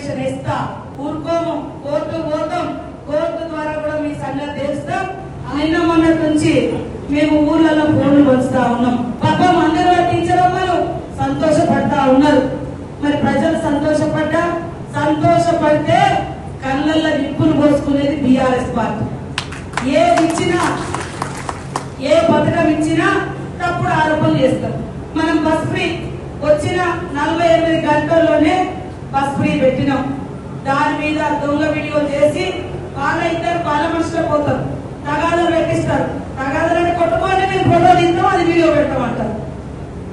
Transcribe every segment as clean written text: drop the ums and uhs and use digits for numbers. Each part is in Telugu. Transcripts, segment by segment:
ఇన్ఫర్మేషన్ ఇస్తా, ఊరుకోము, కోర్టు పోతాం, కోర్టు ద్వారా కూడా మీ సంగతి తెలుస్తాం. నిన్న మొన్నటి నుంచి మేము ఊర్లలో ఫోన్లు పంచుతా ఉన్నాం. పాపం అందరూ టీచర్ అమ్మలు సంతోషపడతా ఉన్నారు. మరి ప్రజలు సంతోషపడితే కళ్ళల్లో నిప్పులు పోసుకునేది బీఆర్ఎస్ పార్టీ. ఏది ఇచ్చినా, ఏ పథకం ఇచ్చినా తప్పుడు ఆరోపణలు చేస్తారు. మనం బస్ ఫ్రీ వచ్చిన 48 గంటల్లోనే బస్ ఫ్రీ పెట్టినాం. దాని మీద దొంగ వీడియో చేసి ఇద్దరు పాల మనుషులు పోతారు, తగాదాలు పెట్టిస్తారు. తగాదాలని కొట్టుకొని మేము ఫోటో తీస్తాం, అది వీడియో పెట్టమంటారు.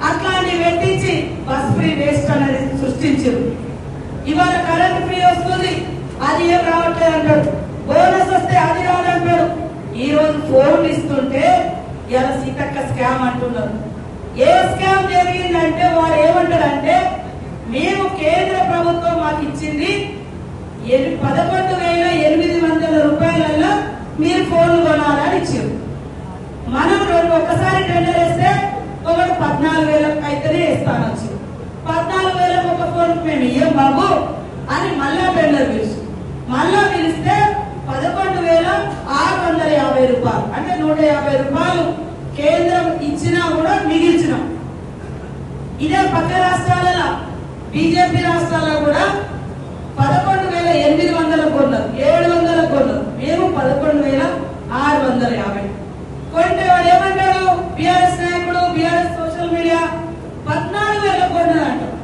అట్లాంటి పెట్టించి బస్ ఫ్రీ వేస్ట్ అనేది సృష్టించారు. ఇవాళ కరెంట్ ఫ్రీ వస్తుంది, అది ఏం రావట్లేదు అంటాడు. బోనస్ వస్తే అది రాదంటాడు. ఈ రోజు ఫోన్ ఇస్తుంటే ఇలా సీతక్క స్కామ్ అంటున్నారు. ఏ స్కామ్ జరిగిందంటే వారు ఏమంటారంటే, మేము కేంద్ర ప్రభుత్వం మాకు ఇచ్చింది 11,800 రూపాయలలో మీరు ఫోన్లు కొనాలని ఇచ్చారు. మనం ఒక్కసారి టెండర్ వేస్తే ఒకటి 14,000 అయితేనే ఇస్తాను వచ్చి 14,000 ఒక ఫోన్ మేము ఇయ్యం బాబు అని మళ్ళా టెండర్ పిలుసు. మళ్ళా పిలిస్తే 11,650 రూపాయలు, అంటే 150 రూపాయలు కేంద్రం ఇచ్చినా కూడా మిగిల్చినాం. ఇదే పక్క రాష్ట్రాలలో బీజేపీ రాష్ట్రాల్లో కూడా 11,800 కొన్నారు, 700 కొన్నారు. మేము 11,650 కొంటే వాడు ఏమంటాడు, బీఆర్ఎస్ నాయకుడు, బీఆర్ఎస్ సోషల్ మీడియా 14,000 కొన్నారు అంటారు.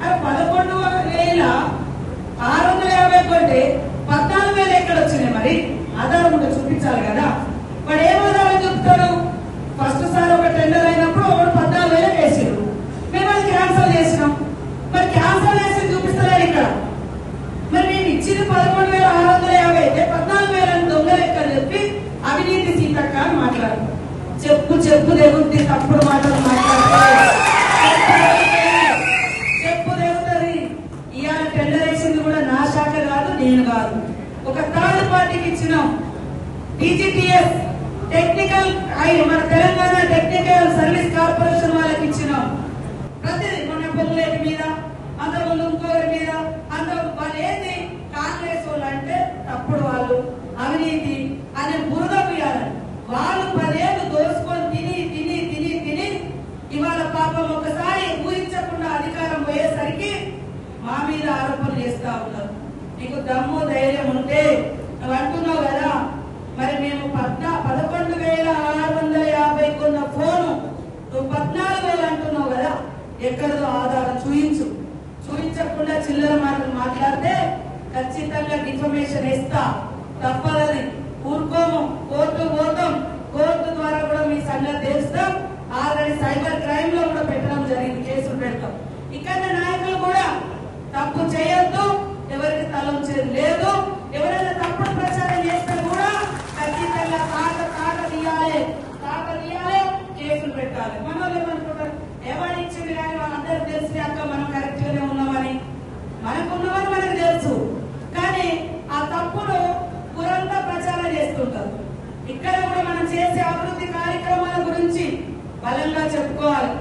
అది 11,650 కొంటే 14,000 ఎక్కడ వచ్చినాయి? మరి ఆధారం ఉంటే చూపించాలి కదా. వాడు ఏం ఆధారం చెప్తాడు? ఫస్ట్ సార్ ఒక టెండర్ అయినప్పుడు ఒకడు 14,000 వేసారు, మేము అది క్యాన్సల్ చేసినాం. మరి క్యాన్సల్ చేసి చూపిస్తలేదు ఇక్కడ. మరి మేము ఇచ్చింది 11,650 అయితే 14,000 దొంగ లెక్క చెప్పి అవినీతి సీతక్క అని మాట్లాడు. చెప్పు తెగుద్ది, తప్పుడు మాటలు మాట్లాడాలి, చెప్పు తెగుతుంది. ఇవాళ టెండర్ వేసింది కూడా నా శాఖ కాదు, నేను కాదు, ఒక థర్డ్ పార్టీకి ఇచ్చినాం. టీజీటీఎస్ టెక్నికల్ మన తెలంగాణ టెక్నికల్ సర్వీస్ కార్పొరేషన్ వాళ్ళకి ఇచ్చినాం. ప్రతిదీ మన పొంగులేటి మీద, అంతకుముందు ఇంకోరి మీద, వాళ్ళు ఏంది కాంగ్రెస్ వాళ్ళు అంటే తప్పుడు వాళ్ళు, అవినీతి అనే బురద పోయాలని వాళ్ళు 10 ఏళ్ళు దోసుకొని తిని తిని తిని తిని ఇవాళ పాపం ఒకసారి ఊహించకుండా అధికారం పోయేసరికి మా మీద ఆరోపణలు చేస్తా ఉన్నారు. నీకు దమ్ము ధైర్యం ఉంటే నువ్వు అంటున్నావు కదా, మరి మేము 11,650 కొన్న ఫోను నువ్వు 14,000 అంటున్నావు కదా, ఎక్కడదో ఆధారం చూపించకుండా చిల్లర మాటలు మాట్లాడితే ఖచ్చితంగా ఇన్ఫర్మేషన్ ఇస్తా, తప్పదని ఊరుకోము, కోర్టు పోతాం, కోర్టు ద్వారా కూడా మీ సంగతి తెలుస్తాం. ఆల్రెడీ సైబర్ క్రైమ్ లో కూడా పెట్టడం జరిగింది, కేసులు పెడతాం. ఇక్కడ నాయకులు కూడా తప్పు చేయొద్దు, ఎవరికి తలంచేది లేదు. ఎవరైనా తప్పుడు ప్రచారం చేస్తే కూడా ఖచ్చితంగా తాట తీయాలి, కేసులు పెట్టాలి. మన వాళ్ళు ఏమనుకుంటారు, ఎవరు ఇచ్చింది కానీ వాళ్ళందరూ తెలిసి అక్క మనం కరెక్ట్ గానే ఉన్నామని, మనకున్నవని మనకు తెలుసు. కానీ ఆ తప్పును పురంతా ప్రచారం చేస్తుంటారు. ఇక్కడ కూడా మనం చేసే అభివృద్ధి కార్యక్రమాల గురించి బలంగా చెప్పుకోవాలి.